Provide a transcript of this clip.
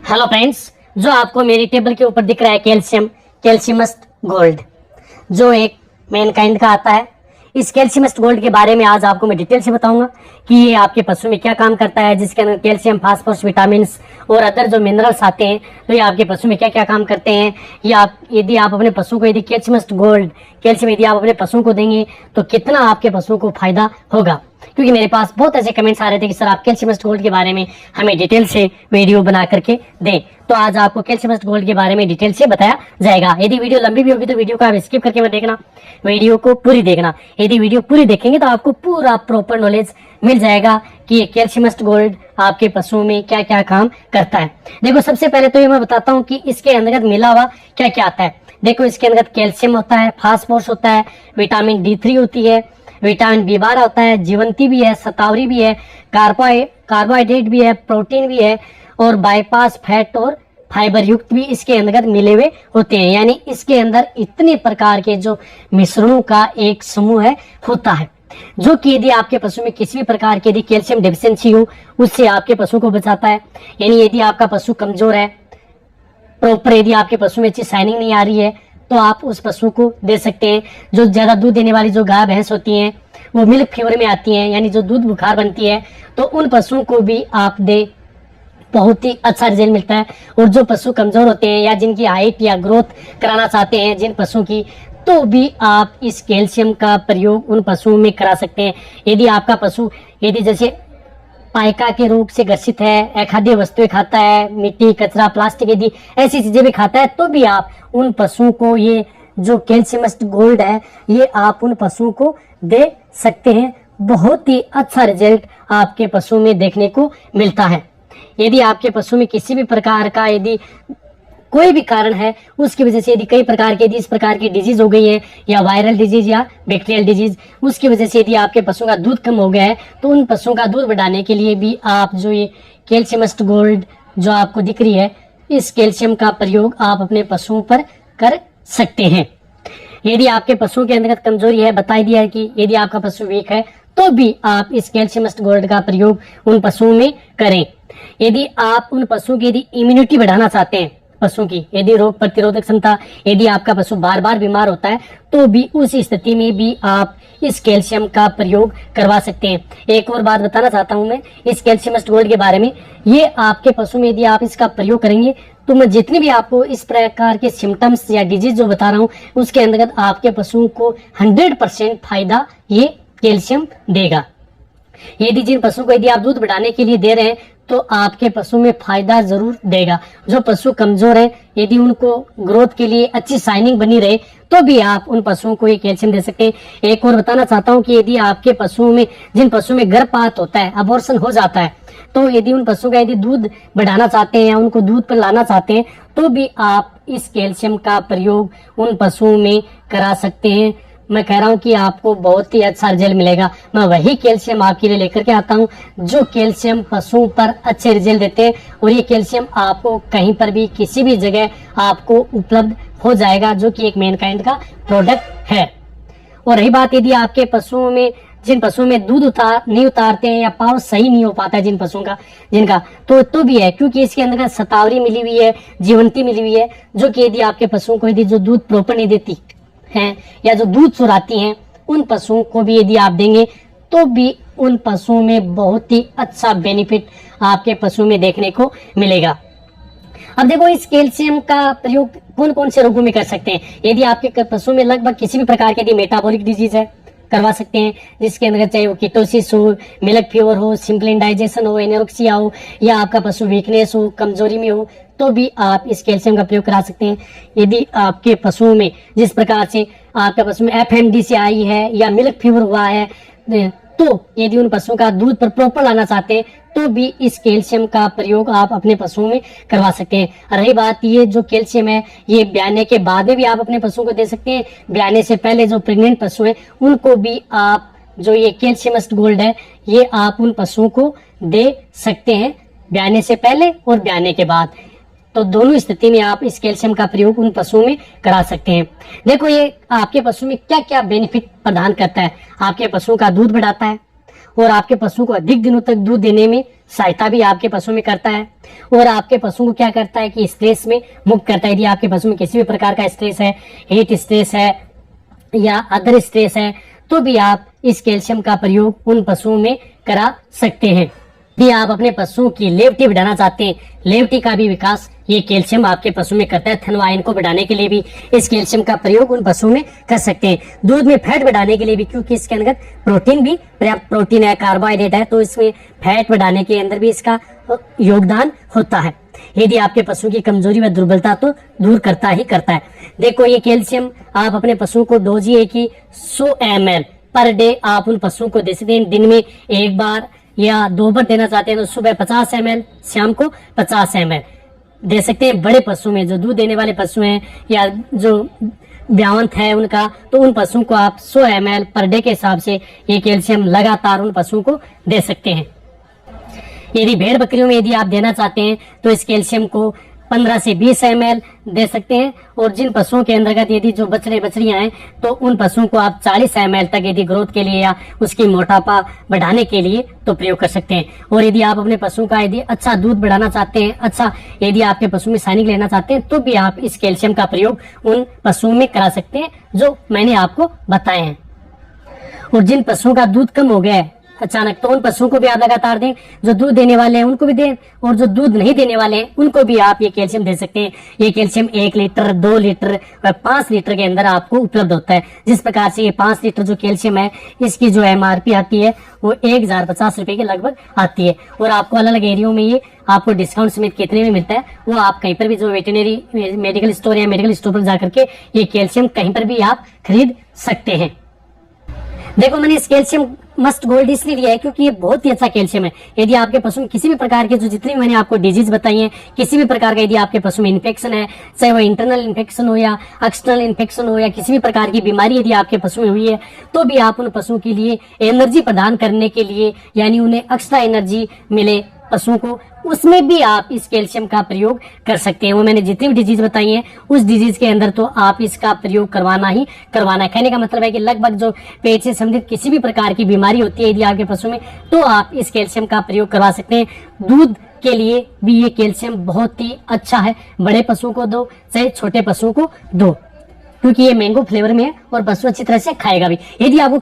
Hello friends, जो आपको मेरी टेबल के ऊपर दिख रहा है कैल्शियमस्ट गोल्ड, जो एक मैनकाइंड का आता है। इस कैल्शियमस्ट गोल्ड के बारे में आज आपको मैं डिटेल से बताऊंगा कि ये आपके पशु में क्या काम करता है, जिसके अंदर कैल्शियम, फास्फोरस, विटामिन और अदर जो मिनरल्स आते हैं, तो ये आपके पशु में क्या क्या काम करते हैं। ये आप यदि आप अपने पशु को यदि कैल्शियमस्ट गोल्ड कैल्शियम यदि आप अपने पशु को देंगे तो कितना आपके पशु को फायदा होगा। क्योंकि मेरे पास बहुत ऐसे कमेंट्स आ रहे थे कि सर आप कैल्शियमस्ट गोल्ड के बारे में हमें डिटेल से वीडियो बना करके दें, तो आज आपको कैल्शियमस्ट गोल्ड के बारे में डिटेल से बताया जाएगा। यदि वीडियो लंबी भी होगी तो वीडियो को आप स्किप करके मत देखना, वीडियो को पूरी देखना। यदि वीडियो पूरी देखेंगे तो आपको पूरा प्रॉपर नॉलेज मिल जाएगा कि ये कैल्शियमस्ट गोल्ड आपके पशुओं में क्या क्या काम करता है। देखो, सबसे पहले तो ये मैं बताता हूँ कि इसके अंतर्गत मिला हुआ क्या क्या आता है। देखो, इसके अंतर्गत कैल्शियम होता है, फास्फोरस होता है, विटामिन D3 होती है, विटामिन B12 होता है, जीवंती भी है, शतावरी भी है, कार्बोहाइड्रेट भी है, प्रोटीन भी है और बाईपास फैट और फाइबर युक्त भी इसके अंतर्गत मिले हुए होते हैं। यानी इसके अंदर इतने प्रकार के जो मिश्रणों का एक समूह है होता है, जो कि यदि आपके पशु में किसी भी प्रकार की यदि कैल्शियम डेफिशिएंसी हो उससे आपके पशु को बचाता है। यानी यदि आपका पशु कमजोर है, प्रॉपर यदि आपके पशु में अच्छी शाइनिंग नहीं आ रही है, तो आप उस पशु को दे सकते हैं। जो ज्यादा दूध देने वाली जो गाय भैंस होती हैं वो मिल्क फीवर में आती हैं, यानी जो दूध बुखार बनती है, तो उन पशुओं को भी आप दे, बहुत ही अच्छा रिजल्ट मिलता है। और जो पशु कमजोर होते हैं या जिनकी हाइट या ग्रोथ कराना चाहते हैं जिन पशुओं की, तो भी आप इस कैल्शियम का प्रयोग उन पशुओं में करा सकते हैं। यदि आपका पशु यदि जैसे पाइका के रोग से ग्रसित है, अखाद्य वस्तुएं खाता है, मिट्टी, कचरा, प्लास्टिक यदि ऐसी चीजें भी खाता है, तो भी आप उन पशुओं को ये जो कैल्शियमस्ट गोल्ड है ये आप उन पशुओं को दे सकते हैं। बहुत ही अच्छा रिजल्ट आपके पशु में देखने को मिलता है। यदि आपके पशु में किसी भी प्रकार का यदि कोई भी कारण है उसकी वजह से यदि कई प्रकार के यदि इस प्रकार की डिजीज हो गई है या वायरल डिजीज या बैक्टीरियल डिजीज, उसकी वजह से यदि आपके पशु का दूध कम हो गया है, तो उन पशुओं का दूध बढ़ाने के लिए भी आप जो ये कैल्शियमस्ट गोल्ड जो आपको दिख रही है, इस कैल्शियम का प्रयोग आप अपने पशुओं पर कर सकते हैं। यदि आपके पशुओं के अंतर्गत कमजोरी है, बता दिया है कि यदि आपका पशु वीक है तो भी आप इस कैल्शियमस्ट गोल्ड का प्रयोग उन पशुओं में करें। यदि आप उन पशुओं की यदि इम्यूनिटी बढ़ाना चाहते हैं, पशु की यदि रोग प्रतिरोधक क्षमता, यदि आपका पशु बार बार बीमार होता है, तो भी उस स्थिति में भी आप इस कैल्शियम का प्रयोग करवा सकते हैं। एक और बात बताना चाहता हूं मैं इस कैल्शियमस्ट गोल्ड के बारे में, ये आपके पशु में यदि आप इसका प्रयोग करेंगे तो मैं जितनी भी आपको इस प्रकार के सिम्टम्स या डिजीज जो बता रहा हूँ उसके अंतर्गत आपके पशुओं को 100% फायदा ये कैल्शियम देगा। यदि जिन पशु को यदि आप दूध बढ़ाने के लिए दे रहे हैं तो आपके पशु में फायदा जरूर देगा। जो पशु कमजोर है, यदि उनको ग्रोथ के लिए अच्छी शाइनिंग बनी रहे, तो भी आप उन पशुओं को ये कैल्शियम दे सकते हैं। एक और बताना चाहता हूँ कि यदि आपके पशुओं में जिन पशुओं में गर्भपात होता है, अबॉर्शन हो जाता है, तो यदि उन पशुओं का यदि दूध बढ़ाना चाहते हैं या उनको दूध पर लाना चाहते हैं, तो भी आप इस कैल्शियम का प्रयोग उन पशुओं में करा सकते हैं। मैं कह रहा हूँ कि आपको बहुत ही अच्छा रिजल्ट मिलेगा। मैं वही कैल्शियम आपके लिए लेकर के आता हूँ जो कैल्शियम पशुओं पर अच्छे रिजल्ट देते हैं, और ये कैल्शियम आपको कहीं पर भी किसी भी जगह आपको उपलब्ध हो जाएगा, जो कि एक मैनकाइंड का प्रोडक्ट है। और रही बात यदि आपके पशुओं में जिन पशुओं में दूध नहीं उतारते हैं या पाव सही नहीं हो पाता है जिन पशुओं का जिनका, तो भी है, क्योंकि इसके अंदर शतावरी मिली हुई है, जीवंती मिली हुई है, जो कि यदि आपके पशुओं को यदि जो दूध प्रॉपर नहीं देती हैं या जो दूध चुराती हैं, उन पशुओं को भी यदि आप देंगे तो भी उन पशुओं में बहुत ही अच्छा बेनिफिट आपके पशु में देखने को मिलेगा। अब देखो, इस कैल्शियम का प्रयोग कौन कौन से रोगों में कर सकते हैं। यदि आपके पशु में लगभग किसी भी प्रकार की यदि मेटाबॉलिक डिजीज है, करवा सकते हैं, जिसके अंदर चाहे वो कीटोसिस हो, मिल्क फीवर हो, सिंपल इंडाइजेशन हो, एनोरेक्सिया हो, या आपका पशु वीकनेस हो, कमजोरी में हो, तो भी आप इस कैल्शियम का प्रयोग करा सकते हैं। यदि आपके पशुओं में जिस प्रकार से आपके पशु में FMD आई है या मिल्क फीवर हुआ है, तो यदि उन पशुओं का दूध पर प्रॉपर लाना चाहते हैं, तो भी इस कैल्शियम का प्रयोग आप अपने पशुओं में करवा सकते हैं। रही बात ये जो कैल्शियम है, ये ब्याने के बाद में भी आप अपने पशुओं को दे सकते हैं। ब्याने से पहले जो प्रेग्नेंट पशु है उनको भी आप जो ये कैल्शियमस्ट गोल्ड है ये आप उन पशुओं को दे सकते हैं, ब्याने से पहले और ब्याने के बाद। तो दोनों स्थिति में आप इस कैल्शियम का प्रयोग उन पशुओं में करा सकते हैं। देखो, ये आपके पशु में क्या क्या बेनिफिट प्रदान करता है। आपके पशुओं का दूध बढ़ाता है और आपके पशु को अधिक दिनों तक दूध देने में सहायता भी आपके पशु में करता है और आपके पशु को क्या करता है कि स्ट्रेस में मुक्त करता है। यदि आपके पशु में किसी भी प्रकार का स्ट्रेस है, हीट स्ट्रेस है या अदर स्ट्रेस है, तो भी आप इस कैल्शियम का प्रयोग उन पशुओं में करा सकते हैं। यदि आप अपने पशुओं की लेवटी बढ़ाना चाहते हैं, लेवटी का भी विकास ये कैल्शियम आपके पशु में करता है। थन आयन को बढ़ाने के लिए भी इस कैल्शियम का प्रयोग उन पशुओं में कर सकते हैं। दूध में फैट बढ़ाने के लिए भी, क्योंकि इसके अंदर प्रोटीन भी पर्याप्त प्रोटीन है, कार्बोहाइड्रेट है, तो इसमें फैट बढ़ाने के अंदर भी इसका योगदान होता है। यदि आपके पशु की कमजोरी व दुर्बलता तो दूर करता ही करता है। देखो ये कैल्शियम आप अपने पशुओं को डोज ये कि 100 ml पर डे आप उन पशुओं को दे सकते हैं। दिन में एक बार या 2 बार देना चाहते हैं तो सुबह 50 ml, शाम को 50 ml दे सकते हैं। बड़े पशु में जो दूध देने वाले पशु हैं या जो ब्यावंत है उनका, तो उन पशुओं को आप 100 ml पर डे के हिसाब से ये कैल्शियम लगातार उन पशुओं को दे सकते हैं। यदि भेड़ बकरियों में यदि आप देना चाहते हैं तो इस कैल्शियम को 15 से 20 ml दे सकते हैं। और जिन पशुओं के अंतर्गत यदि जो बछड़े बछड़ियां हैं तो उन पशुओं को आप 40 ml तक यदि ग्रोथ के लिए या उसकी मोटापा बढ़ाने के लिए तो प्रयोग कर सकते हैं। और यदि आप अपने पशुओं का यदि अच्छा दूध बढ़ाना चाहते हैं, अच्छा यदि आपके पशु में शाइनिंग लेना चाहते हैं, तो भी आप इस कैल्शियम का प्रयोग उन पशुओं में करा सकते हैं जो मैंने आपको बताए हैं। और जिन पशुओं का दूध कम हो गया है अचानक, तो उन पशुओं को भी आप लगातार दें। जो दूध देने वाले हैं उनको भी दें, और जो दूध नहीं देने वाले हैं उनको भी आप ये कैल्शियम दे सकते हैं। ये कैल्शियम 1 लीटर, 2 लीटर व 5 लीटर के अंदर आपको उपलब्ध होता है। जिस प्रकार से ये 5 लीटर जो कैल्शियम है, इसकी जो MRP आती है वो 1050 रुपए के लगभग आती है। और आपको अलग अलग एरियो में ये आपको डिस्काउंट समेत कितने में मिलता है, वो आप कहीं पर भी जो वेटरनरी मेडिकल स्टोर या मेडिकल स्टोर पर जाकर के ये कैल्शियम कहीं पर भी आप खरीद सकते हैं। देखो मैंने इस कैल्शियम मस्ट गोल्ड इसलिए लिया है क्योंकि ये बहुत ही अच्छा कैल्शियम है। यदि आपके पशु में किसी भी प्रकार के जो जितनी मैंने आपको डिजीज बताई हैं, किसी भी प्रकार का यदि आपके पशु में इन्फेक्शन है, चाहे वो इंटरनल इन्फेक्शन हो या एक्सटर्नल इन्फेक्शन हो या किसी भी प्रकार की बीमारी यदि आपके पशु में हुई है, तो भी आप उन पशुओं के लिए एनर्जी प्रदान करने के लिए, यानी उन्हें एक्स्ट्रा एनर्जी मिले पशुओं को, उसमें भी आप इस कैल्शियम का प्रयोग कर सकते हैं। वो मैंने जितनी भी डिजीज बताई हैं उस डिजीज के अंदर तो आप इसका प्रयोग करवाना ही करवाना है। कहने का मतलब है कि लगभग जो पेट से संबंधित किसी भी प्रकार की बीमारी होती है यदि आपके पशु में, तो आप इस कैल्शियम का प्रयोग करवा सकते हैं। दूध के लिए भी ये कैल्शियम बहुत ही अच्छा है। बड़े पशुओं को दो चाहे छोटे पशुओं को दो, क्योंकि ये मैंगो फ्लेवर में है और पशु अच्छी तरह से खाएगा भी। यदि आपको